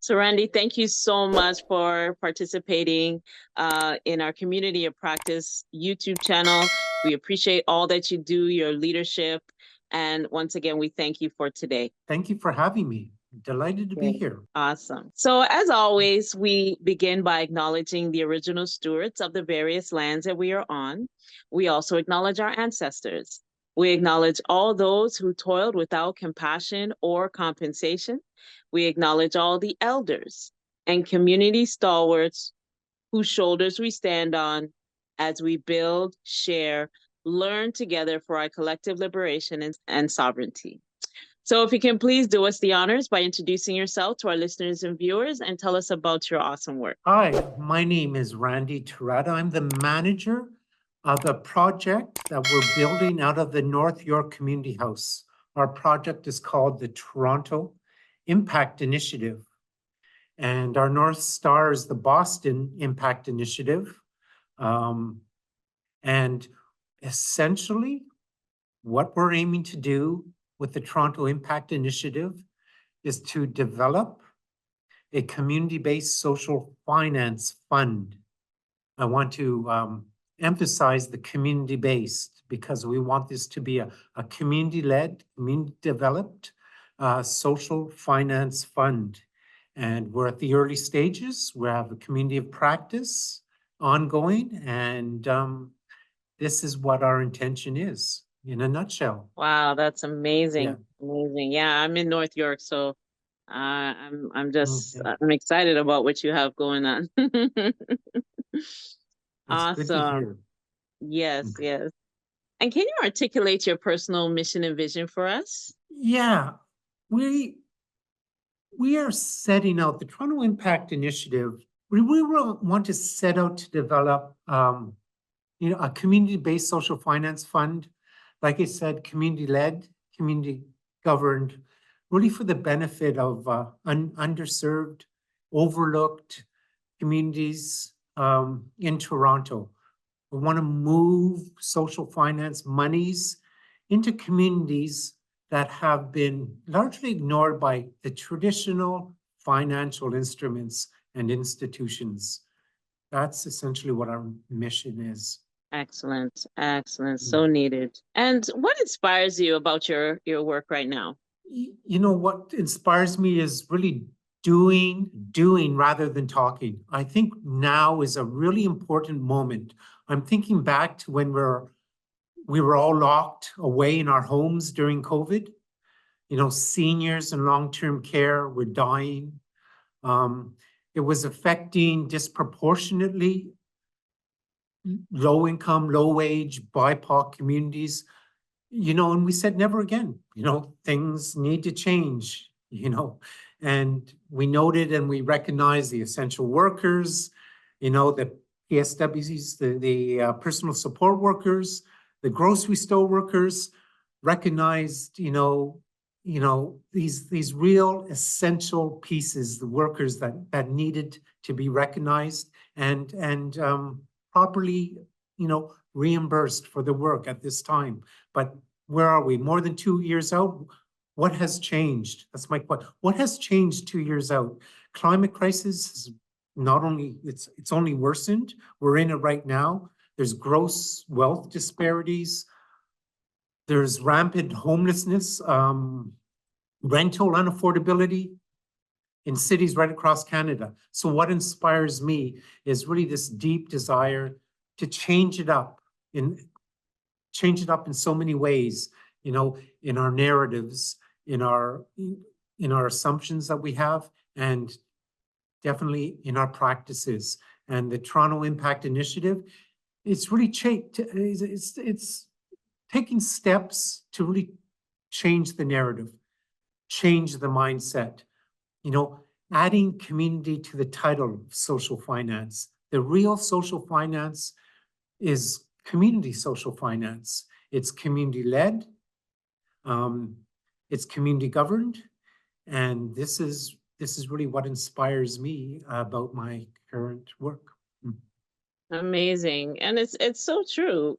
So, Randy, thank you so much for participating in our Community of Practice YouTube channel. We appreciate all that you do, your leadership. And once again, we thank you for today. Thank you for having me. Delighted to be here. Awesome. So as always, we begin by acknowledging the original stewards of the various lands that we are on. We also acknowledge our ancestors. We acknowledge all those who toiled without compassion or compensation. We acknowledge all the elders and community stalwarts whose shoulders we stand on as we build, share, learn together for our collective liberation and sovereignty. So if you can please do us the honors by introducing yourself to our listeners and viewers and tell us about your awesome work. Hi, my name is Randy Terada. I'm the manager of a project that we're building out of the North York Community House. Our project is called the Toronto Impact Initiative. And our North Star is the Boston Impact Initiative. And essentially, what we're aiming to do with the Toronto Impact Initiative is to develop a community-based social finance fund. I want to emphasize the community-based because we want this to be a community-led, community-developed social finance fund. And we're at the early stages. We have a community of practice ongoing, and this is what our intention is in a nutshell. Wow, that's amazing. Amazing. Yeah, I'm in North York, so I'm excited about what you have going on. Awesome. Yes, yes. And can you articulate your personal mission and vision for us? Yeah, we are setting out the Toronto Impact Initiative. We want to set out to develop a community-based social finance fund. Like I said, community-led, community-governed, really for the benefit of underserved, overlooked communities in Toronto. We want to move social finance monies into communities that have been largely ignored by the traditional financial instruments and institutions. That's essentially what our mission is. Excellent, excellent, so needed. And what inspires you about your work right now? You know, what inspires me is really doing rather than talking. I think now is a really important moment. I'm thinking back to when we were all locked away in our homes during COVID. You know, seniors in long-term care were dying. It was affecting disproportionately low-income, low-wage, BIPOC communities. You know, and we said never again. You know, things need to change, you know. And we noted and we recognized the essential workers, you know, the PSWs, the personal support workers, the grocery store workers, recognized, you know, these real essential pieces, the workers that needed to be recognized and properly, you know, reimbursed for the work at this time. But where are we? More than 2 years out? What has changed? That's my question. What has changed 2 years out? Climate crisis is not only, it's only worsened. We're in it right now. There's gross wealth disparities. There's rampant homelessness, rental unaffordability in cities right across Canada. So what inspires me is really this deep desire to change it up in so many ways, you know, in our narratives, in our assumptions that we have, and definitely in our practices. And the Toronto Impact Initiative, it's really it's taking steps to really change the narrative, change the mindset, you know, adding community to the title of social finance. The real social finance is community social finance. It's community-led, it's community-governed, and this is really what inspires me about my current work. Amazing, and it's so true.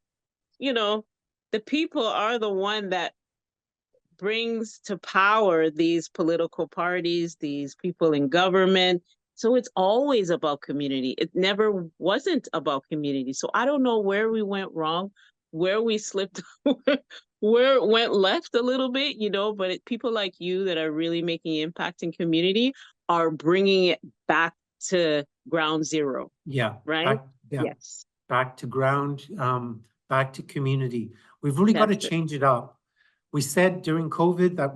You know, the people are the one that brings to power these political parties, these people in government. So it's always about community. It never wasn't about community. So I don't know where we went wrong, where we slipped, where it went left a little bit, but people like you that are really making impact in community are bringing it back to ground zero, Yeah, right? yeah, Yes, back to ground, back to community. We've really got to that's it. change it up. We said during COVID that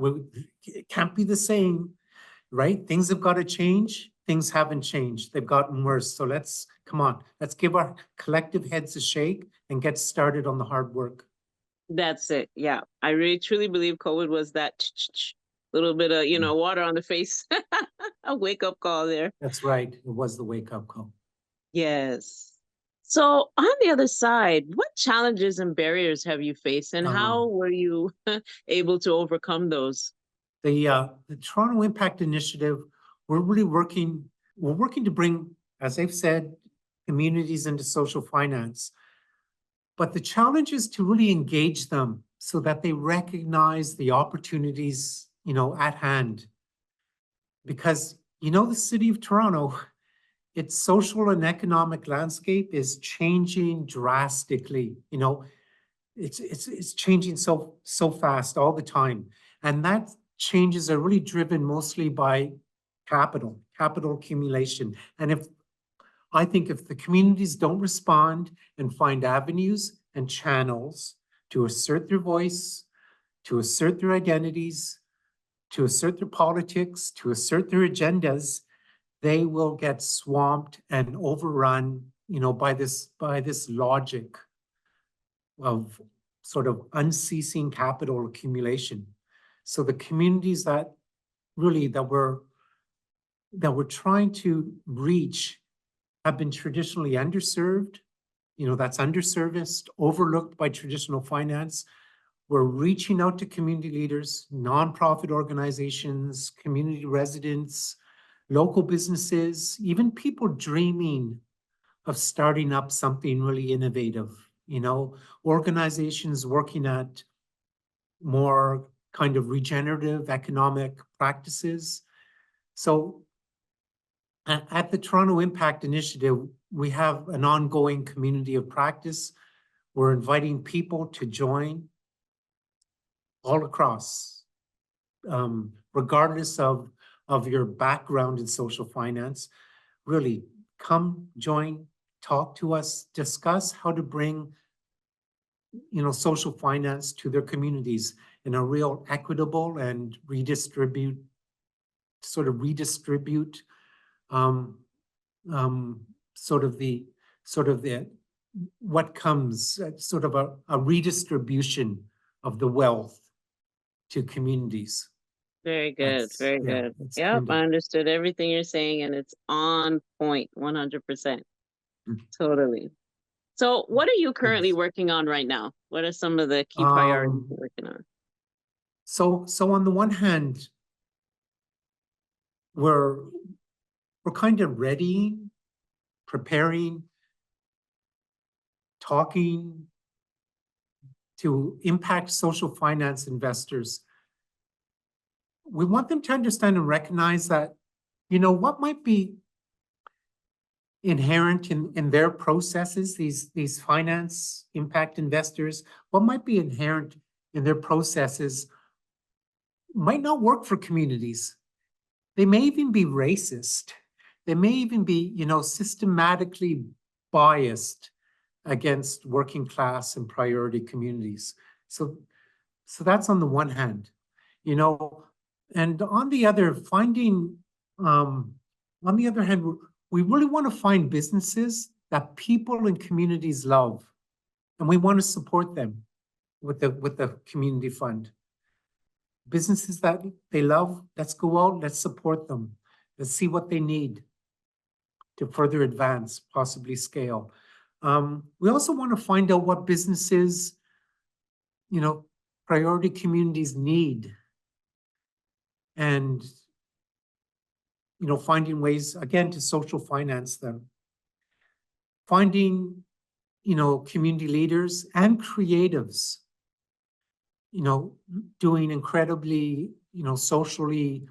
it can't be the same, right? Things have got to change. Things haven't changed. They've gotten worse. So come on, let's give our collective heads a shake and get started on the hard work. That's it. Yeah. I really truly believe COVID was that little bit of, water on the face, a wake up call there. That's right. It was the wake up call. Yes. So on the other side, what challenges and barriers have you faced and how were you able to overcome those? The Toronto Impact Initiative, we're working to bring, as I've said, communities into social finance. But the challenge is to really engage them so that they recognize the opportunities, at hand. Because, the city of Toronto, its social and economic landscape is changing drastically. It's changing so fast all the time. And that changes are really driven mostly by capital accumulation. And I think if the communities don't respond and find avenues and channels to assert their voice, to assert their identities, to assert their politics, to assert their agendas, they will get swamped and overrun, by this logic of sort of unceasing capital accumulation. So the communities that we're trying to reach have been traditionally underserved, that's underserviced, overlooked by traditional finance. We're reaching out to community leaders, nonprofit organizations, community residents, local businesses, even people dreaming of starting up something really innovative, organizations working at more kind of regenerative economic practices. So at the Toronto Impact Initiative, we have an ongoing community of practice. We're inviting people to join all across, regardless of your background in social finance. Really, come join, talk to us, discuss how to bring, social finance to their communities in a real equitable and redistribute um, sort of the what comes, sort of a redistribution of the wealth to communities. Very good. Very good. That's Yep. kind I of, understood everything you're saying and it's on point 100%. Totally. So what are you currently thanks. working on right now? What are some of the key priorities Um, you're working on? so on the one hand, we're kind of ready, preparing, talking to impact social finance investors. We want them to understand and recognize that, what might be inherent in their processes, these finance impact investors, what might be inherent in their processes might not work for communities. They may even be racist. They may even be, systematically biased against working class and priority communities. So that's on the one hand, and on the other, on the other hand, we really want to find businesses that people and communities love, and we want to support them with the community fund. Businesses that they love, let's go out, let's support them. Let's see what they need to further advance, possibly scale. We also want to find out what businesses, priority communities need. And, finding ways, again, to social finance them. Finding, community leaders and creatives doing incredibly, socially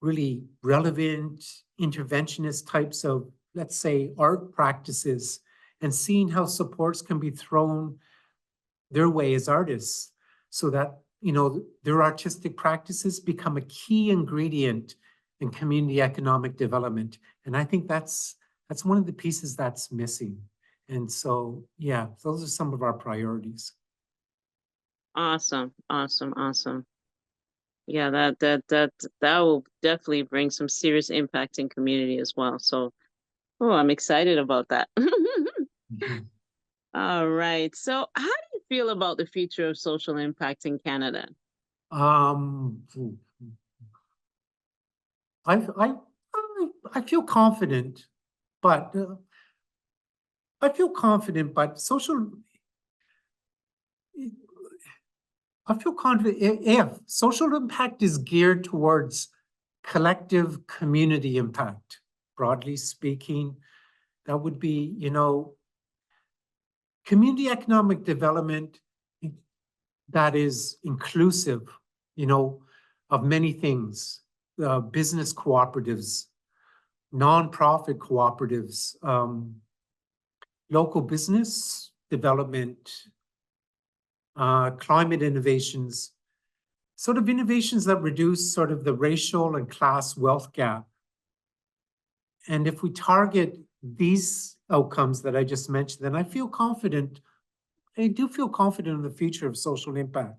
really relevant interventionist types of, let's say, art practices, and seeing how supports can be thrown their way as artists so that, their artistic practices become a key ingredient in community economic development. And I think that's one of the pieces that's missing. And so, yeah, those are some of our priorities. Awesome, awesome, awesome. Yeah, that will definitely bring some serious impact in community as well. So, oh, I'm excited about that. Mhm. All right. So, how do you feel about the future of social impact in Canada? Um, I, I, I feel confident, but social, I feel confident if social impact is geared towards collective community impact, broadly speaking, that would be, community economic development that is inclusive, you know, of many things, business cooperatives, nonprofit cooperatives, local business development, climate innovations, sort of innovations that reduce sort of the racial and class wealth gap. And if we target these outcomes that I just mentioned, then I feel confident. I do feel confident in the future of social impact.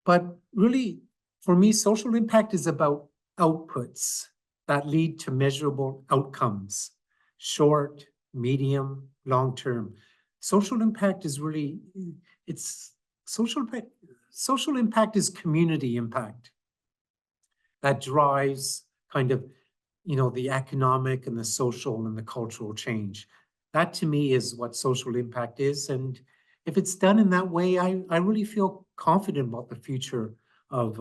But really, for me, social impact is about outputs that lead to measurable outcomes, short, medium, long term. Social impact is really, it's social impact. Social impact is community impact that drives kind of, the economic and the social and the cultural change. That to me is what social impact is. And if it's done in that way, I really feel confident about the future of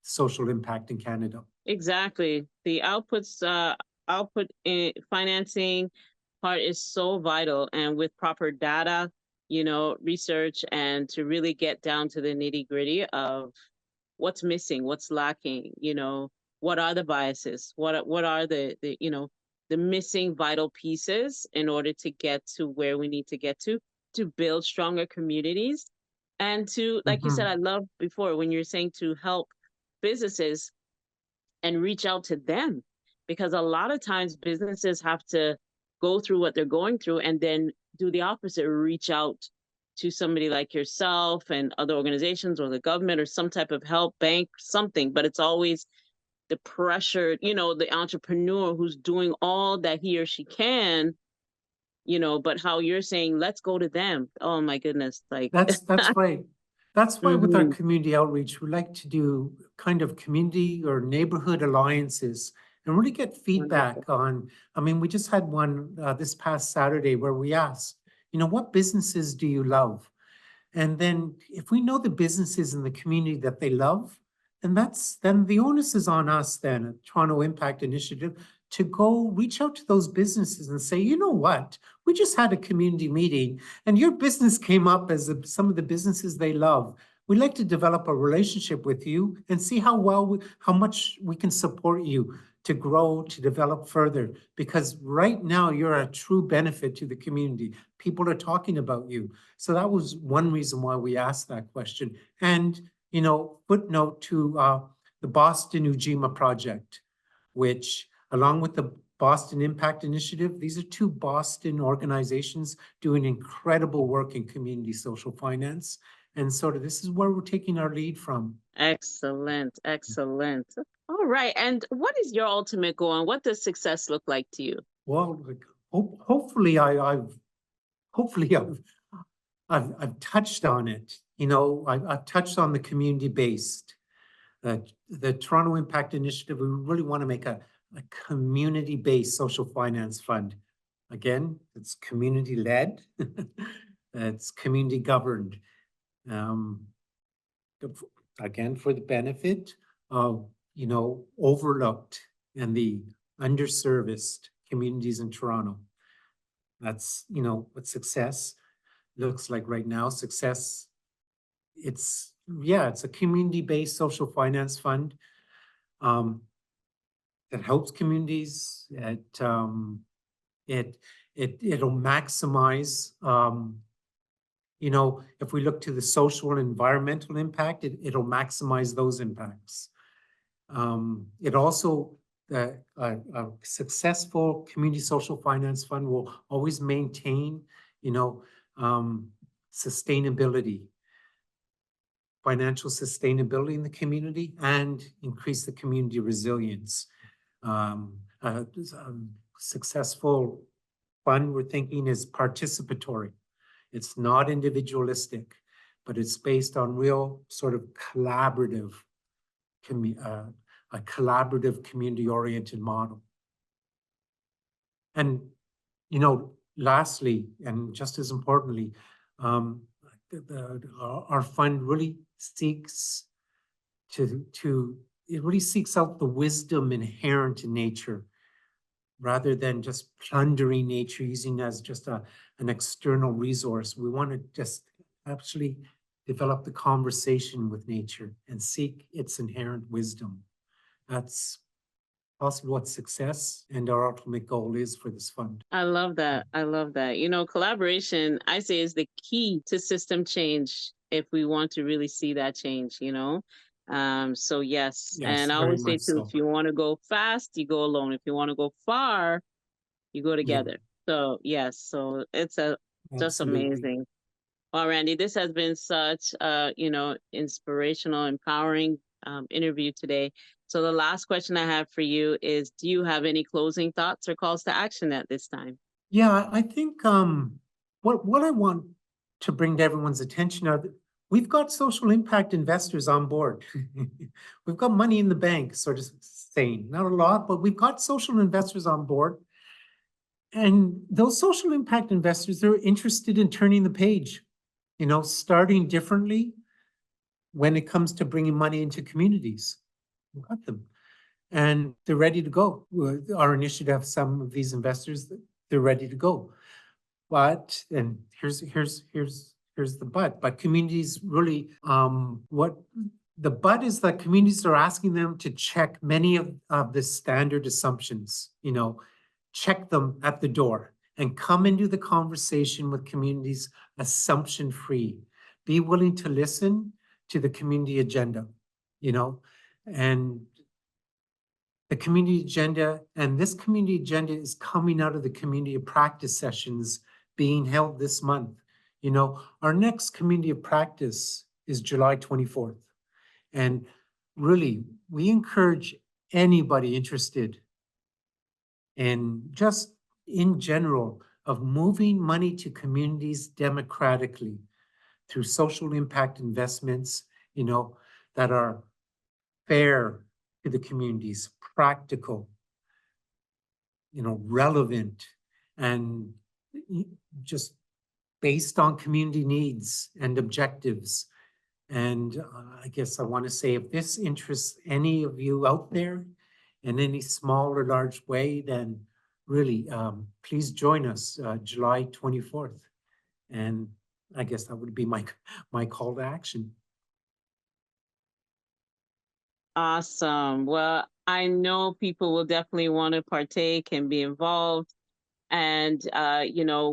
social impact in Canada. Exactly. The output in financing part is so vital, and with proper data, research, and to really get down to the nitty-gritty of what's missing, what's lacking, what are the biases, what are the missing vital pieces in order to get to where we need to get to build stronger communities, and to, like you said, I Mhm. love before when you're saying to help businesses and reach out to them, because a lot of times businesses have to go through what they're going through and then do the opposite, reach out to somebody like yourself and other organizations or the government or some type of help, bank, something. But it's always the pressure, the entrepreneur who's doing all that he or she can, but how you're saying, let's go to them. Oh my goodness. Like, That's right. That's why with our mhm, community outreach, we like to do kind of community or neighborhood alliances and really get wonderful. feedback on. I mean, we just had one this past Saturday where we asked, what businesses do you love? And then if we know the businesses in the community that they love, then the onus is on us then at Toronto Impact Initiative to go reach out to those businesses and say, you know what? We just had a community meeting and your business came up as some of the businesses they love. We'd like to develop a relationship with you and see how much we can support you to grow, to develop further. Because right now you're a true benefit to the community. People are talking about you. So that was one reason why we asked that question. And, footnote to the Boston Ujima project, which along with the Boston Impact Initiative, these are two Boston organizations doing incredible work in community social finance. And sort of this is where we're taking our lead from. Excellent, excellent. All right. And what is your ultimate goal, and what does success look like to you? Well, like, hopefully hopefully I've touched on it. I've touched on the community-based, the Toronto Impact Initiative. We really want to make a community-based social finance fund. Again, it's community-led, it's community governed. Um, again, for the benefit of, overlooked and the underserviced communities in Toronto. That's, what success looks like right now. Success it's a community-based social finance fund um, that helps communities. It'll maximize, if we look to the social and environmental impact, it'll maximize those impacts. It also, a successful community social finance fund will always maintain, sustainability, financial sustainability in the community, and increase the community resilience. A successful fund, we're thinking, is participatory. It's not individualistic, but it's based on real sort of collaborative, a collaborative community-oriented model. And, lastly, and just as importantly, our fund really seeks it really seeks out the wisdom inherent in nature, rather than just plundering nature, using as just an external resource. We want to just actually develop the conversation with nature and seek its inherent wisdom. That's possibly what success and our ultimate goal is for this fund. I love that. I love that. Collaboration, I say, is the key to system change if we want to really see that change, So yes. Yes, And I very always say much too, so. if you want to go fast, you go alone. If you want to go far, you go Yeah, together. So yes, so it's just absolutely. amazing. Well, Randy, this has been such inspirational, empowering interview today. So the last question I have for you is, do you have any closing thoughts or calls to action at this time? Yeah, I think what I want to bring to everyone's attention are we've got social impact investors on board. We've got money in the bank, sort of saying, not a lot, but we've got social investors on board. And those social impact investors, they're interested in turning the page, starting differently when it comes to bringing money into communities. We've got them. And they're ready to go. Our initiative have some of these investors, they're ready to go. But, and here's the but communities really, what the but is that communities are asking them to check many of the standard assumptions, check them at the door and come into the conversation with communities assumption free. Be willing to listen to the community agenda, and the community agenda, and this community agenda is coming out of the community of practice sessions being held this month. Our next community of practice is July 24th. And really, we encourage anybody interested in just in general of moving money to communities democratically through social impact investments, that are fair to the communities, practical, relevant, and just based on community needs and objectives. And I guess I want to say, if this interests any of you out there in any small or large way, then really, please join us July 24th. And I guess that would be my call to action. Awesome. Well, I know people will definitely want to partake and be involved. And,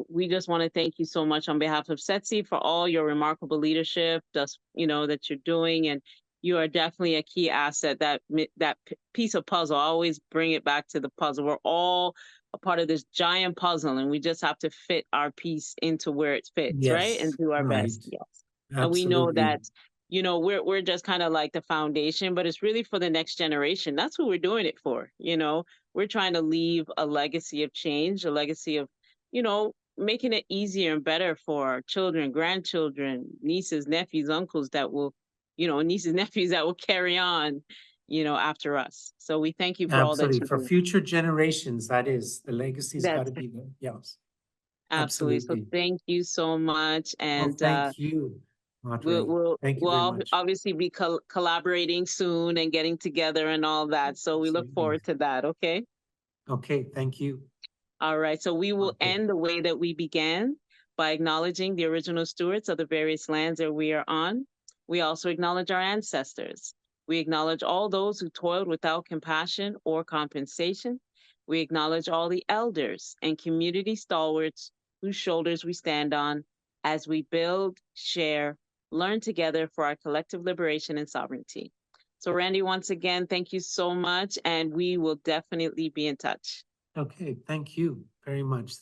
we just want to thank you so much on behalf of SETC for all your remarkable leadership, that you're doing. And you are definitely a key asset, that piece of puzzle. I always bring it back to the puzzle. We're all a part of this giant puzzle, and we just have to fit our piece into where it fits, right? And Yes, do our right. best. Yes. And we know Absolutely. that, we're just kind of like the foundation, but it's really for the next generation. That's what we're doing it for. We're trying to leave a legacy of change, a legacy of, making it easier and better for our children, grandchildren, nieces, nephews, uncles that will, nieces, nephews that will carry on, after us. So we thank you for all that Absolutely. you For do. future generations, that is, the legacy's got That's to be there. Yes, absolutely. So absolutely. thank you so much. Oh, And thank you, we'll Madre. we'll Thank you we'll very much. obviously be collaborating soon and getting together and all that. So we look Absolutely. forward to that. Okay. Okay, thank you. All right. So we will Okay. end the way that we began, by acknowledging the original stewards of the various lands that we are on. We also acknowledge our ancestors. We acknowledge all those who toiled without compassion or compensation. We acknowledge all the elders and community stalwarts whose shoulders we stand on as we build, share, learn together for our collective liberation and sovereignty. So, Randy, once again, thank you so much, and we will definitely be in touch. Okay, thank you very much.